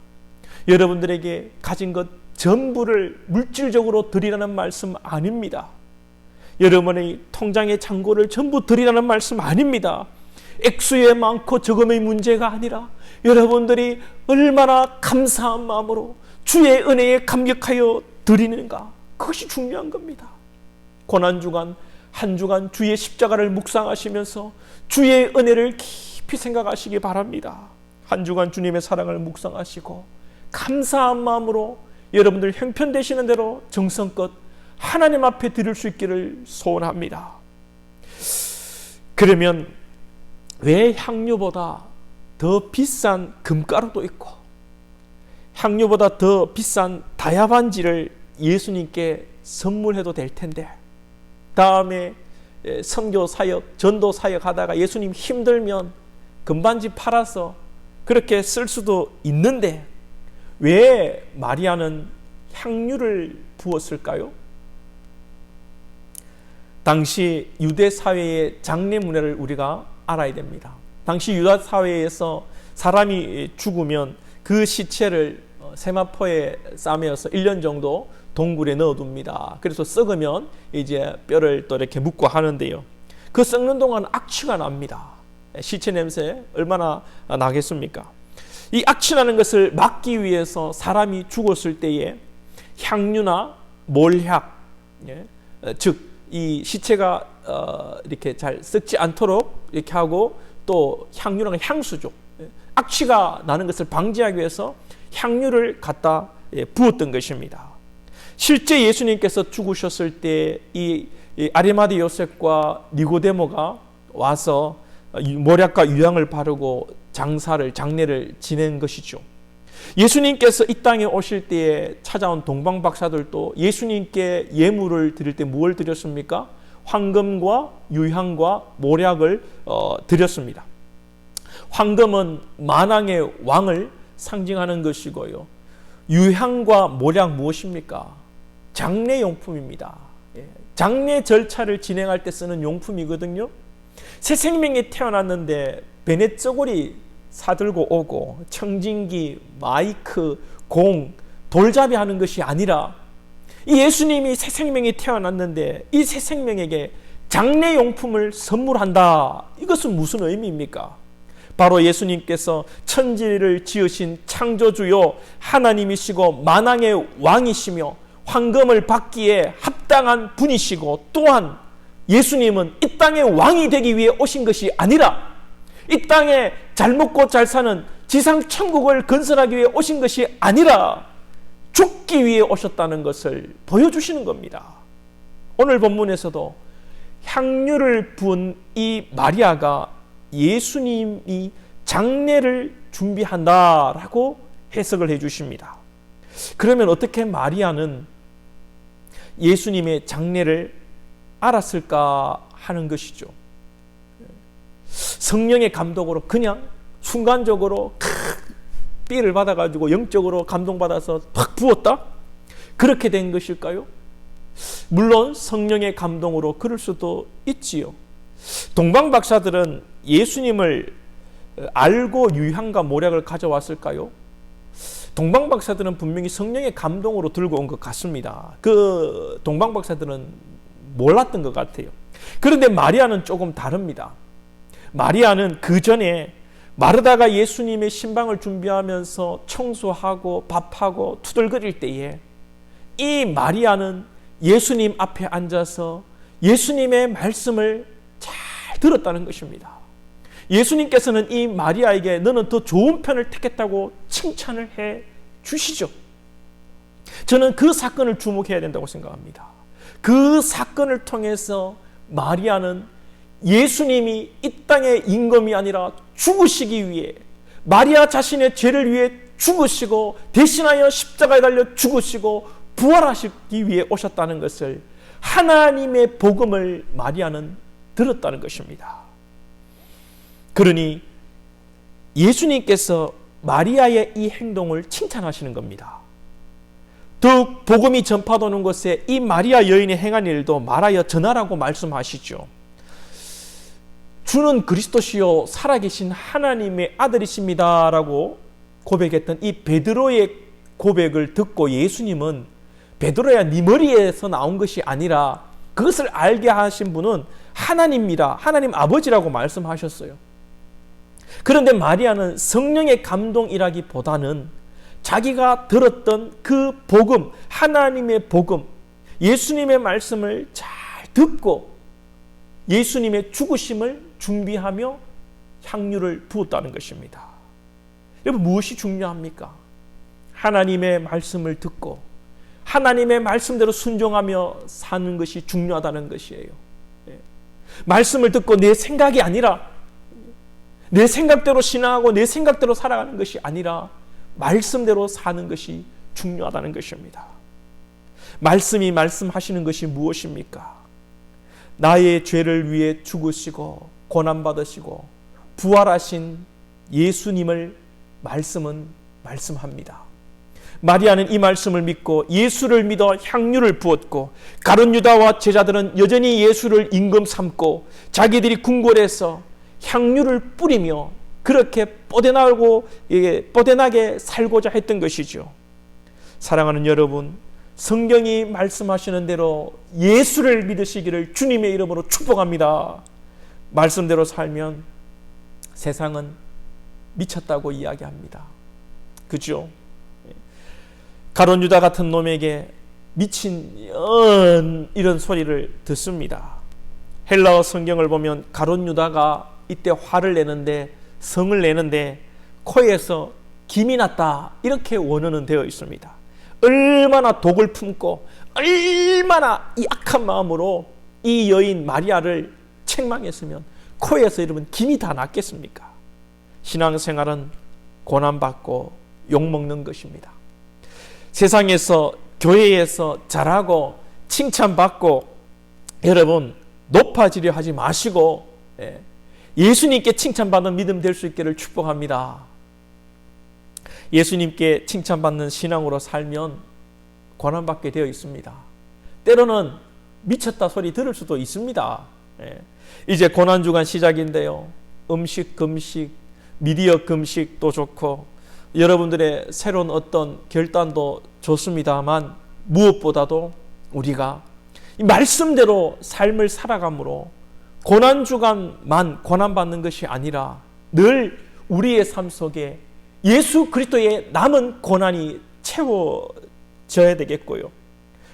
여러분들에게 가진 것 전부를 물질적으로 드리라는 말씀 아닙니다. 여러분의 통장의 잔고를 전부 드리라는 말씀 아닙니다. 액수의 많고 적음의 문제가 아니라 여러분들이 얼마나 감사한 마음으로 주의 은혜에 감격하여 드리는가, 그것이 중요한 겁니다. 고난주간 한 주간 주의 십자가를 묵상하시면서 주의 은혜를 깊이 생각하시기 바랍니다. 한 주간 주님의 사랑을 묵상하시고 감사한 마음으로 여러분들 형편되시는 대로 정성껏 하나님 앞에 드릴 수 있기를 소원합니다. 그러면 왜 향유보다 더 비싼 금가루도 있고 향유보다 더 비싼 다야반지를 예수님께 선물해도 될 텐데, 다음에 선교 사역, 전도 사역 하다가 예수님 힘들면 금반지 팔아서 그렇게 쓸 수도 있는데 왜 마리아는 향유를 부었을까요? 당시 유대 사회의 장례 문화를 우리가 알아야 됩니다. 당시 유다 사회에서 사람이 죽으면 그 시체를 세마포에 싸매어서 1년 정도 동굴에 넣어둡니다. 그래서 썩으면 이제 뼈를 또 이렇게 묻고 하는데요. 그 썩는 동안 악취가 납니다. 시체 냄새 얼마나 나겠습니까? 이 악취나는 것을 막기 위해서 사람이 죽었을 때에 향유나 몰약, 즉 이 시체가 이렇게 잘 썩지 않도록 이렇게 하고, 또 향유랑 향수죠. 악취가 나는 것을 방지하기 위해서 향유를 갖다 부었던 것입니다. 실제 예수님께서 죽으셨을 때 이 아리마대 요셉과 니고데모가 와서 몰약과 유향을 바르고 장례를 지낸 것이죠. 예수님께서 이 땅에 오실 때에 찾아온 동방박사들도 예수님께 예물을 드릴 때 무엇을 드렸습니까? 황금과 유향과 몰약을 드렸습니다. 황금은 만왕의 왕을 상징하는 것이고요. 유향과 몰약 무엇입니까? 장례용품입니다. 장례 절차를 진행할 때 쓰는 용품이거든요. 새 생명이 태어났는데 베넷저고리 사들고 오고 청진기, 마이크, 공, 돌잡이 하는 것이 아니라 이 예수님이 새 생명이 태어났는데 이 새 생명에게 장례용품을 선물한다. 이것은 무슨 의미입니까? 바로 예수님께서 천지를 지으신 창조주요 하나님이시고 만왕의 왕이시며 황금을 받기에 합당한 분이시고, 또한 예수님은 이 땅의 왕이 되기 위해 오신 것이 아니라 이 땅에 잘 먹고 잘 사는 지상 천국을 건설하기 위해 오신 것이 아니라 죽기 위해 오셨다는 것을 보여주시는 겁니다. 오늘 본문에서도 향유를 부은 이 마리아가 예수님이 장례를 준비한다라고 해석을 해주십니다. 그러면 어떻게 마리아는 예수님의 장례를 알았을까 하는 것이죠. 성령의 감동으로 그냥 순간적으로 삐를 받아가지고 영적으로 감동받아서 확 부었다? 그렇게 된 것일까요? 물론 성령의 감동으로 그럴 수도 있지요. 동방박사들은 예수님을 알고 유향과 몰약을 가져왔을까요? 동방박사들은 분명히 성령의 감동으로 들고 온 것 같습니다. 그 동방박사들은 몰랐던 것 같아요. 그런데 마리아는 조금 다릅니다. 마리아는 그 전에 마르다가 예수님의 신방을 준비하면서 청소하고 밥하고 투덜거릴 때에 이 마리아는 예수님 앞에 앉아서 예수님의 말씀을 잘 들었다는 것입니다. 예수님께서는 이 마리아에게 너는 더 좋은 편을 택했다고 칭찬을 해 주시죠. 저는 그 사건을 주목해야 된다고 생각합니다. 그 사건을 통해서 마리아는 예수님이 이 땅의 임금이 아니라 죽으시기 위해, 마리아 자신의 죄를 위해 죽으시고 대신하여 십자가에 달려 죽으시고 부활하시기 위해 오셨다는 것을, 하나님의 복음을 마리아는 들었다는 것입니다. 그러니 예수님께서 마리아의 이 행동을 칭찬하시는 겁니다. 더욱 복음이 전파되는 곳에 이 마리아 여인이 행한 일도 말하여 전하라고 말씀하시죠. 주는 그리스도시요 살아계신 하나님의 아들이십니다 라고 고백했던 이 베드로의 고백을 듣고 예수님은, 베드로야 네 머리에서 나온 것이 아니라 그것을 알게 하신 분은 하나님이라, 하나님 아버지라고 말씀하셨어요. 그런데 마리아는 성령의 감동이라기보다는 자기가 들었던 그 복음, 하나님의 복음, 예수님의 말씀을 잘 듣고 예수님의 죽으심을 준비하며 향유를 부었다는 것입니다. 여러분, 무엇이 중요합니까? 하나님의 말씀을 듣고 하나님의 말씀대로 순종하며 사는 것이 중요하다는 것이에요. 말씀을 듣고 내 생각이 아니라, 내 생각대로 신앙하고 내 생각대로 살아가는 것이 아니라 말씀대로 사는 것이 중요하다는 것입니다. 말씀이 말씀하시는 것이 무엇입니까? 나의 죄를 위해 죽으시고 고난받으시고 부활하신 예수님을 말씀은 말씀합니다. 마리아는 이 말씀을 믿고 예수를 믿어 향유를 부었고, 가룟 유다와 제자들은 여전히 예수를 임금 삼고 자기들이 궁궐에서 향유를 뿌리며 그렇게 뻗어나게 살고자 했던 것이죠. 사랑하는 여러분, 성경이 말씀하시는 대로 예수를 믿으시기를 주님의 이름으로 축복합니다. 말씀대로 살면 세상은 미쳤다고 이야기합니다. 그죠? 가룟 유다 같은 놈에게 미친 이런 소리를 듣습니다. 헬라어 성경을 보면 가룟 유다가 이때 화를 내는데, 성을 내는데 코에서 김이 났다 이렇게 원어는 되어 있습니다. 얼마나 독을 품고 얼마나 이 악한 마음으로 이 여인 마리아를 책망했으면 코에서 여러분 김이 다 났겠습니까? 신앙생활은 고난받고 욕먹는 것입니다. 세상에서, 교회에서 잘하고 칭찬받고 여러분 높아지려 하지 마시고 예수님께 칭찬받는 믿음 될 수 있기를 축복합니다. 예수님께 칭찬받는 신앙으로 살면 고난받게 되어 있습니다. 때로는 미쳤다 소리 들을 수도 있습니다. 이제 고난주간 시작인데요. 음식, 금식, 미디어 금식도 좋고 여러분들의 새로운 어떤 결단도 좋습니다만, 무엇보다도 우리가 이 말씀대로 삶을 살아감으로 고난주간만 고난받는 것이 아니라 늘 우리의 삶 속에 예수 그리스도의 남은 고난이 채워져야 되겠고요.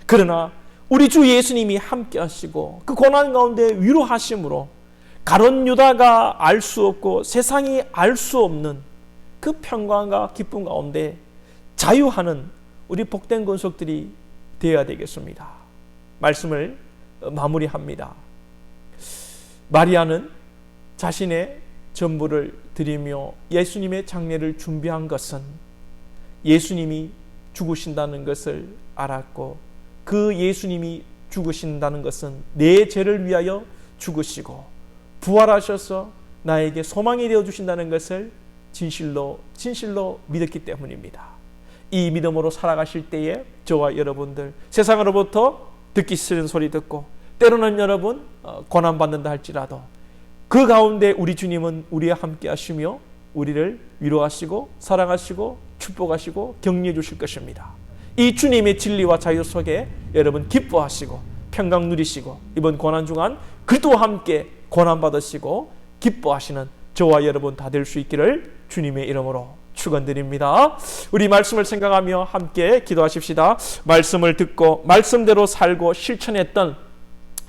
그러나 우리 주 예수님이 함께 하시고 그 고난 가운데 위로하심으로 가룟 유다가 알 수 없고 세상이 알 수 없는 그 평강과 기쁨 가운데 자유하는 우리 복된 권속들이 되어야 되겠습니다. 말씀을 마무리합니다. 마리아는 자신의 전부를 드리며 예수님의 장례를 준비한 것은 예수님이 죽으신다는 것을 알았고, 그 예수님이 죽으신다는 것은 내 죄를 위하여 죽으시고 부활하셔서 나에게 소망이 되어주신다는 것을 진실로 믿었기 때문입니다. 이 믿음으로 살아가실 때에 저와 여러분들 세상으로부터 듣기 싫은 소리 듣고 때로는 여러분 고난받는다 할지라도 그 가운데 우리 주님은 우리와 함께 하시며 우리를 위로하시고 사랑하시고 축복하시고 격려해 주실 것입니다. 이 주님의 진리와 자유 속에 여러분 기뻐하시고 평강 누리시고 이번 고난주간 그리스도와 함께 고난받으시고 기뻐하시는 저와 여러분 다 될 수 있기를 주님의 이름으로 축원드립니다. 우리 말씀을 생각하며 함께 기도하십시다. 말씀을 듣고 말씀대로 살고 실천했던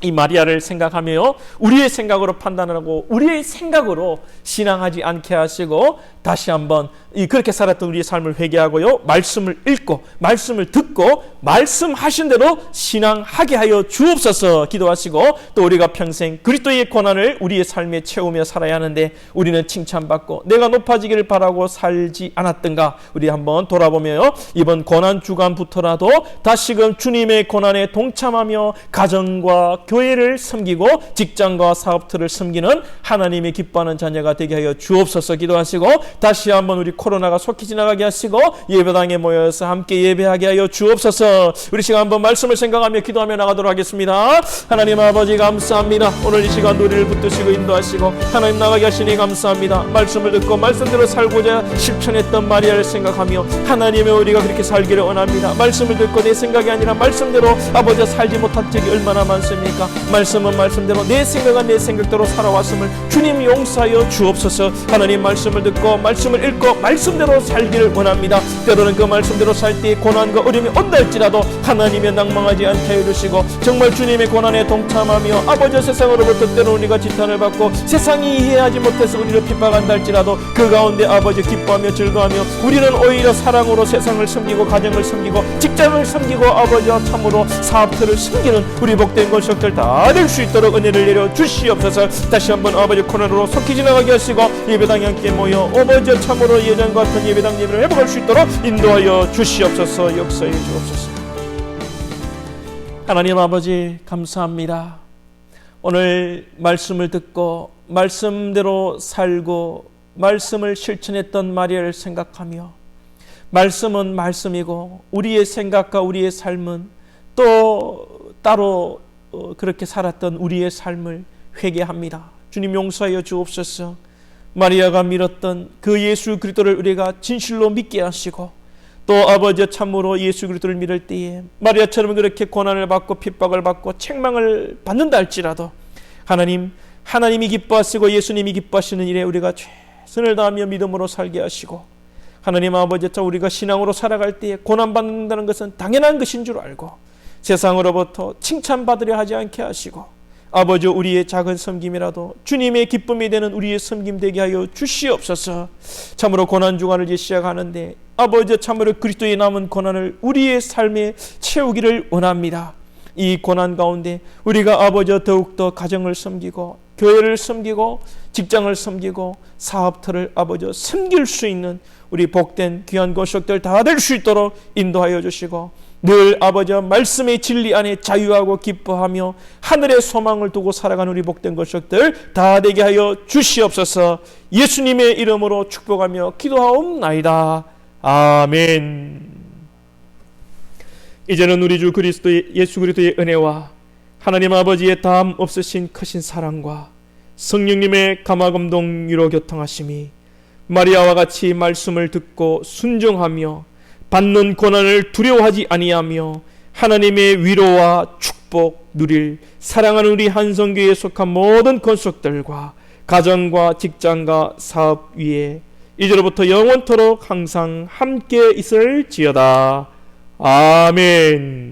이 마리아를 생각하며 우리의 생각으로 판단하고 우리의 생각으로 신앙하지 않게 하시고 다시 한번 그렇게 살았던 우리의 삶을 회개하고요, 말씀을 읽고 말씀을 듣고 말씀하신 대로 신앙하게 하여 주옵소서 기도하시고, 또 우리가 평생 그리스도의 고난을 우리의 삶에 채우며 살아야 하는데 우리는 칭찬받고 내가 높아지기를 바라고 살지 않았던가, 우리 한번 돌아보며 이번 고난 주간부터라도 다시금 주님의 고난에 동참하며 가정과 교회를 섬기고 직장과 사업들을 섬기는 하나님이 기뻐하는 자녀가 되게 하여 주옵소서 기도하시고, 다시 한번 우리 코로나가 속히 지나가게 하시고 예배당에 모여서 함께 예배하게 하여 주옵소서. 우리 시간 한번 말씀을 생각하며 기도하며 나가도록 하겠습니다. 하나님 아버지 감사합니다. 오늘 이 시간 우리를 붙드시고 인도하시고 하나님 나가게 하시니 감사합니다. 말씀을 듣고 말씀대로 살고자 실천했던 마리아를 생각하며 하나님의 우리가 그렇게 살기를 원합니다. 말씀을 듣고 내 생각이 아니라 말씀대로 아버지 살지 못한 적이 얼마나 많습니까? 말씀은 말씀대로, 내 생각은 내 생각대로 살아왔음을 주님 용서하여 주옵소서. 하나님 말씀을 듣고 말씀을 읽고 말씀대로 살기를 원합니다. 때로는 그 말씀대로 살 때 고난과 어려움이 온다 할지라도 하나님의 낭망하지 않게 해주시고 정말 주님의 고난에 동참하며 아버지 세상으로부터 때로는 우리가 지탄을 받고 세상이 이해하지 못해서 우리를 핍박한다 할지라도 그 가운데 아버지 기뻐하며 즐거워하며 우리는 오히려 사랑으로 세상을 섬기고 가정을 섬기고 직장을 섬기고 아버지와 참으로 사업들을 섬기는 우리 복된 권속들 다 될 수 있도록 은혜를 내려 주시옵소서. 다시 한번 아버지 코로나로 속히 지나가게 하시고 예배당에 함께 모여 아버지 참으로 예전 같은 예배당 예배를 회복할 수 있도록 인도하여 주시옵소서. 역사해 주옵소서. 하나님 아버지 감사합니다. 오늘 말씀을 듣고 말씀대로 살고 말씀을 실천했던 마리아를 생각하며, 말씀은 말씀이고 우리의 생각과 우리의 삶은 또 따로 그렇게 살았던 우리의 삶을 회개합니다. 주님 용서하여 주옵소서. 마리아가 믿었던 그 예수 그리스도를 우리가 진실로 믿게 하시고, 또 아버지 참으로 예수 그리스도를 믿을 때에 마리아처럼 그렇게 고난을 받고 핍박을 받고 책망을 받는다 할지라도 하나님이 기뻐하시고 예수님이 기뻐하시는 일에 우리가 최선을 다하며 믿음으로 살게 하시고, 하나님 아버지 참 우리가 신앙으로 살아갈 때에 고난받는다는 것은 당연한 것인 줄 알고 세상으로부터 칭찬받으려 하지 않게 하시고, 아버지 우리의 작은 섬김이라도 주님의 기쁨이 되는 우리의 섬김 되게 하여 주시옵소서. 참으로 고난 주간을 이제 시작하는데 아버지 참으로 그리스도의 남은 고난을 우리의 삶에 채우기를 원합니다. 이 고난 가운데 우리가 아버지 더욱더 가정을 섬기고 교회를 섬기고 직장을 섬기고 사업들을 아버지 섬길 수 있는 우리 복된 귀한 권속들 다 될 수 있도록 인도하여 주시고, 늘 아버지 말씀의 진리 안에 자유하고 기뻐하며 하늘의 소망을 두고 살아가는 우리 복된 권속들 다 되게 하여 주시옵소서. 예수님의 이름으로 축복하며 기도하옵나이다. 아멘. 이제는 우리 주 그리스도의 예수 그리스도의 은혜와 하나님 아버지의 다함 없으신 크신 사랑과 성령님의 감화감동 위로 교통하심이 마리아와 같이 말씀을 듣고 순종하며 받는 고난을 두려워하지 아니하며 하나님의 위로와 축복 누릴 사랑하는 우리 한성교회에 속한 모든 권속들과 가정과 직장과 사업 위에 이제로부터 영원토록 항상 함께 있을지어다. 아멘.